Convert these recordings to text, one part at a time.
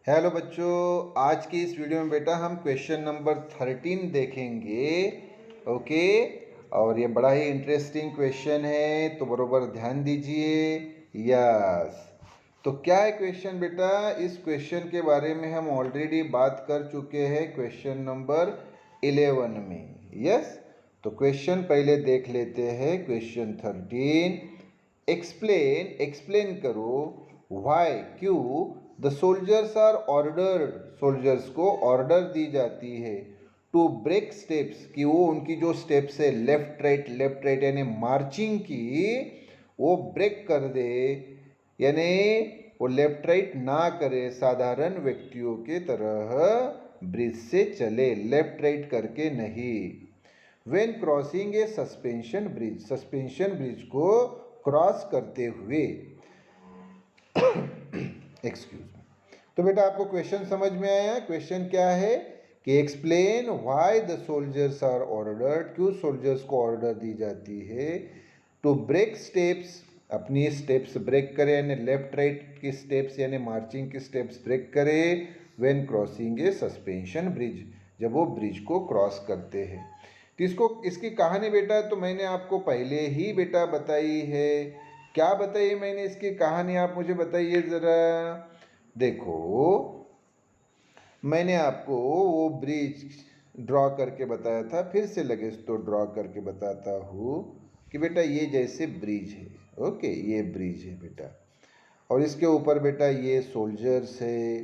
Hello बच्चों, आज की इस वीडियो में बेटा हम क्वेश्चन नंबर 13 देखेंगे। ओके, और ये बड़ा ही इंटरेस्टिंग क्वेश्चन है, तो बरोबर ध्यान दीजिए। यस, तो क्या है क्वेश्चन बेटा? इस क्वेश्चन के बारे में हम ऑलरेडी बात कर चुके हैं क्वेश्चन नंबर 11 में। यस, तो क्वेश्चन पहले देख लेते हैं। क्वेश्चन 13, एक्सप्लेन करो व्हाई, क्यों the soldiers are ordered, soldiers को ऑर्डर दी जाती है टू ब्रेक स्टेप्स, कि वो उनकी जो स्टेप्स है लेफ्ट राइट यानी मार्चिंग की, वो ब्रेक कर दे, यानी वो लेफ्ट राइट ना करे, साधारण व्यक्तियों के तरह ब्रिज से चले, लेफ्ट राइट करके नहीं। When crossing a suspension bridge, suspension bridge को क्रॉस करते हुए। Excuse me. तो बेटा आपको क्वेश्चन समझ में आया? क्वेश्चन क्या है कि explain why the soldiers are ordered, क्यों सोल्जर्स को ऑर्डर दी जाती है टू ब्रेक स्टेप्स, अपनी स्टेप्स ब्रेक करे, यानी लेफ्ट राइट की स्टेप्स यानी मार्चिंग की स्टेप्स ब्रेक करे when crossing a suspension bridge, जब वो ब्रिज को क्रॉस करते हैं। तो इसकी कहानी बेटा तो मैंने आपको पहले ही बेटा बताई है। क्या बताइए मैंने इसकी कहानी, आप मुझे बताइए ज़रा। देखो, मैंने आपको वो ब्रिज ड्रॉ करके बताया था, फिर से लगे तो ड्रॉ करके बताता हूँ कि बेटा ये जैसे ब्रिज है। ओके, ये ब्रिज है बेटा, और इसके ऊपर बेटा ये सोल्जर्स है,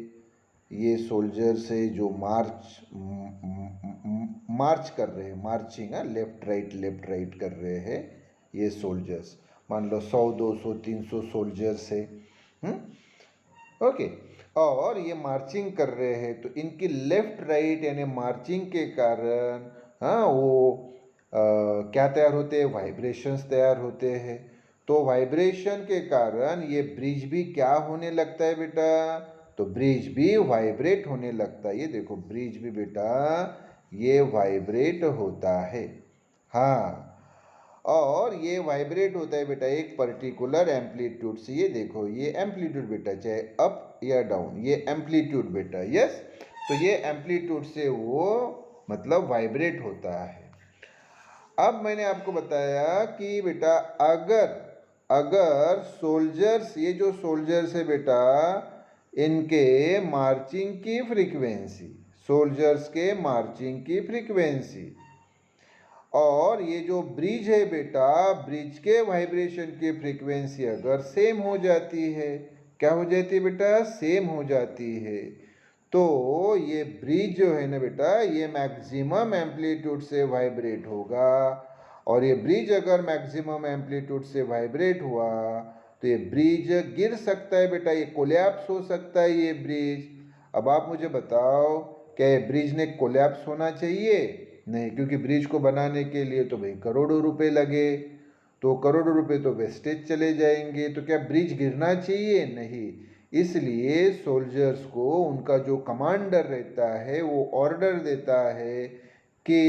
ये सोल्जर्स है जो मार्च कर रहे हैं, मार्चिंग है, लेफ्ट राइट कर रहे हैं ये सोल्जर्स। मान लो 100 200 300 सोल्जर्स है। ओके, और ये मार्चिंग कर रहे हैं, तो इनकी लेफ्ट राइट यानी मार्चिंग के कारण हाँ वो क्या तैयार होते हैं? वाइब्रेशंस तैयार होते हैं। तो वाइब्रेशन के कारण ये ब्रिज भी क्या होने लगता है बेटा? तो ब्रिज भी वाइब्रेट होने लगता है। ये देखो ब्रिज भी बेटा ये वाइब्रेट होता है। हाँ, और ये वाइब्रेट होता है बेटा एक पर्टिकुलर एम्पलीट्यूड से। ये देखो ये एम्पलीट्यूड बेटा, चाहे अप या डाउन, ये एम्पलीट्यूड बेटा। यस, तो ये एम्पलीट्यूड से वो मतलब वाइब्रेट होता है। अब मैंने आपको बताया कि बेटा अगर अगर सोल्जर्स, ये जो सोल्जर्स है बेटा, इनके मार्चिंग की फ्रीक्वेंसी, सोल्जर्स के मार्चिंग की फ्रीक्वेंसी और ये जो ब्रिज है बेटा, ब्रिज के वाइब्रेशन की फ्रीक्वेंसी अगर सेम हो जाती है, क्या हो जाती है बेटा? सेम हो जाती है, तो ये ब्रिज जो है ना बेटा, ये मैक्सिमम एम्पलीट्यूड से वाइब्रेट होगा। और ये ब्रिज अगर मैक्सिमम एम्पलीट्यूड से वाइब्रेट हुआ तो ये ब्रिज गिर सकता है बेटा, ये कोलैप्स हो सकता है ये ब्रिज। अब आप मुझे बताओ, क्या ये ब्रिज ने कोलैप्स होना चाहिए? नहीं, क्योंकि ब्रिज को बनाने के लिए तो भाई करोड़ों रुपए लगे, तो करोड़ों रुपए तो वेस्टेज चले जाएंगे। तो क्या ब्रिज गिरना चाहिए? नहीं। इसलिए सोल्जर्स को उनका जो कमांडर रहता है वो ऑर्डर देता है कि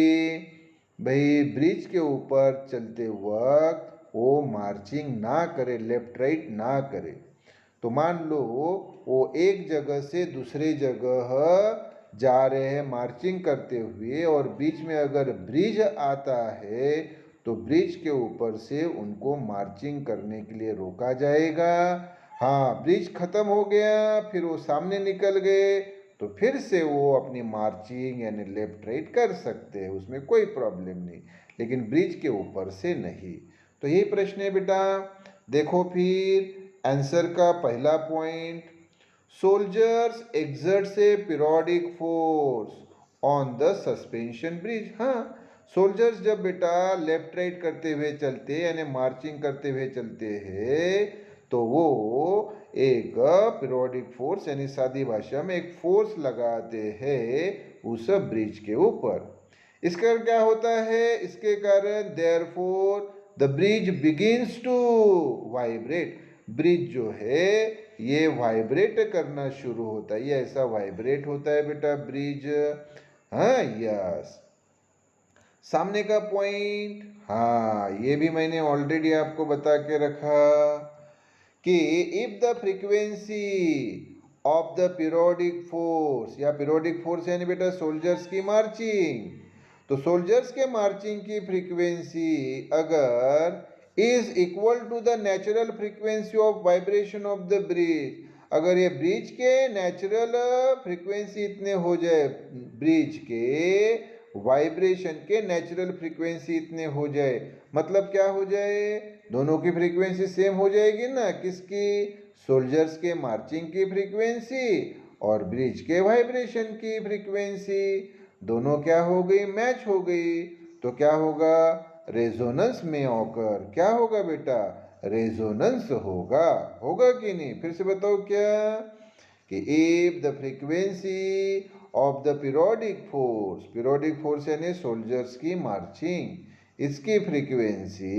भाई ब्रिज के ऊपर चलते वक्त वो मार्चिंग ना करे, लेफ्ट राइट ना करे। तो मान लो वो एक जगह से दूसरे जगह जा रहे हैं मार्चिंग करते हुए, और बीच में अगर ब्रिज आता है तो ब्रिज के ऊपर से उनको मार्चिंग करने के लिए रोका जाएगा। हाँ, ब्रिज खत्म हो गया, फिर वो सामने निकल गए, तो फिर से वो अपनी मार्चिंग यानी लेफ्ट राइट कर सकते हैं, उसमें कोई प्रॉब्लम नहीं, लेकिन ब्रिज के ऊपर से नहीं। तो यही प्रश्न है बेटा। देखो फिर आंसर का पहला point, soldiers exerts A periodic force on the suspension bridge. हाँ, सोल्जर्स जब बेटा लेफ्ट राइट करते हुए चलते यानी मार्चिंग करते हुए चलते हैं, तो वो एक पीरियोडिक फोर्स यानी सादी भाषा में एक फोर्स लगाते हैं उस ब्रिज के ऊपर। इसका क्या होता है? इसके कारण therefore the bridge begins to vibrate, bridge जो है ये वाइब्रेट करना शुरू होता है। ये ऐसा वाइब्रेट होता है बेटा ब्रिज। हाँ, यस। सामने का पॉइंट, हाँ ये भी मैंने ऑलरेडी आपको बता के रखा कि if the frequency of the periodic force, या पीरियोडिक फोर्स यानी बेटा सोल्जर्स की मार्चिंग। तो सोल्जर्स के मार्चिंग की फ्रीक्वेंसी अगर is equal to the natural frequency of vibration of the bridge, अगर ये ब्रिज के नेचुरल फ्रीक्वेंसी इतने हो जाए, ब्रिज के वाइब्रेशन के नेचुरल फ्रीक्वेंसी इतने हो जाए, मतलब क्या हो जाए, दोनों की फ्रीक्वेंसी सेम हो जाएगी ना, किसकी, सोल्जर्स के मार्चिंग की फ्रीक्वेंसी और ब्रिज के वाइब्रेशन की फ्रीक्वेंसी, दोनों क्या हो गई, मैच हो गई। तो क्या होगा, रेजोनेंस में ऑकर, क्या होगा बेटा, रेजोनेंस होगा, होगा कि नहीं, फिर से बताओ क्या, कि if the frequency of the periodic force यानी सोल्जर्स की मार्चिंग, इसकी frequency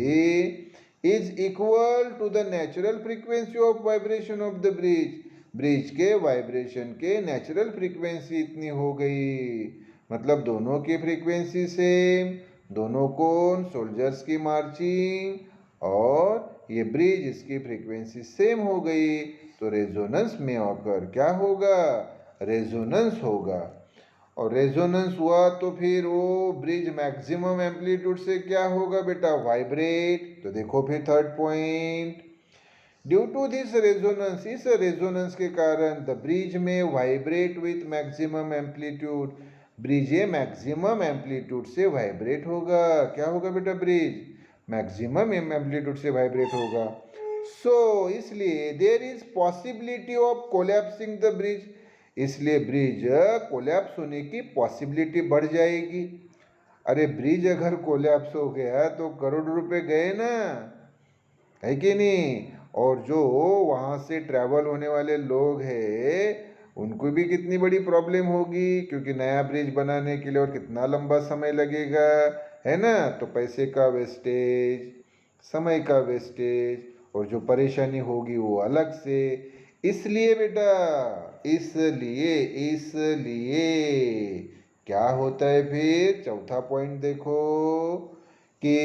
is equal to the natural frequency of vibration of the bridge, bridge के वाइब्रेशन के नेचुरल फ्रीक्वेंसी इतनी हो गई, मतलब दोनों की फ्रीक्वेंसी सेम, दोनों कौन, सोल्जर्स की मार्चिंग और ये ब्रिज, इसकी फ्रीक्वेंसी सेम हो गई, तो रेजोनेंस में ऑकर क्या होगा, रेजोनेंस होगा। और रेजोनेंस हुआ तो फिर वो ब्रिज मैक्सिमम एम्पलीट्यूड से क्या होगा बेटा, वाइब्रेट। तो देखो फिर third point, due to this resonance, इस रेजोनेंस के कारण द ब्रिज में vibrate with maximum amplitude, bridge ये मैक्सिमम एम्पलीट्यूड से वाइब्रेट होगा, क्या होगा बेटा, ब्रिज मैक्सिमम एम्पलीट्यूड से वाइब्रेट होगा। सो इसलिए there is possibility of collapsing the bridge, इसलिए ब्रिज कोलैप्स होने की पॉसिबिलिटी बढ़ जाएगी। अरे ब्रिज अगर कोलैप्स हो गया तो करोड़ रुपए गए ना, है कि नहीं, और जो वहाँ से ट्रैवल होने वाले लोग हैं उनको भी कितनी बड़ी प्रॉब्लम होगी, क्योंकि नया ब्रिज बनाने के लिए और कितना लंबा समय लगेगा, है ना, तो पैसे का वेस्टेज, समय का वेस्टेज, और जो परेशानी होगी वो अलग से। इसलिए बेटा, इसलिए क्या होता है, फिर चौथा पॉइंट देखो, कि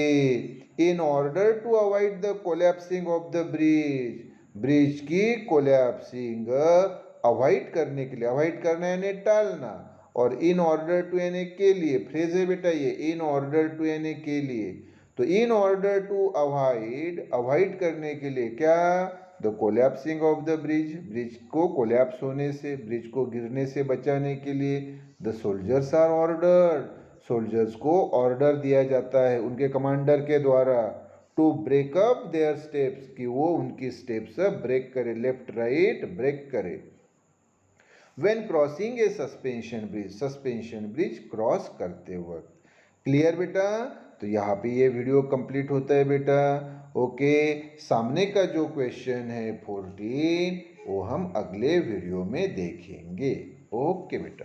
in order to avoid the collapsing of the bridge, bridge की कोलैप्सिंग अवॉइड करने के लिए, अवॉइड करना यानी टालना, और इन ऑर्डर टू यानी के लिए, फ्रेज है बेटा ये, इन ऑर्डर टू यानी के लिए, तो in order to avoid, avoid करने के लिए क्या, the collapsing of the bridge, bridge को कोलैप्स होने से, ब्रिज को गिरने से बचाने के लिए the soldiers are ordered, soldiers को ऑर्डर दिया जाता है उनके कमांडर के द्वारा, to break up their steps, कि वो उनकी स्टेप्स ब्रेक करे, लेफ्ट राइट ब्रेक करे, when crossing a suspension bridge cross करते वक्त। क्लियर बेटा, तो यहाँ पे ये वीडियो कंप्लीट होता है बेटा। ओके, सामने का जो क्वेश्चन है 14 वो हम अगले वीडियो में देखेंगे। ओके बेटा।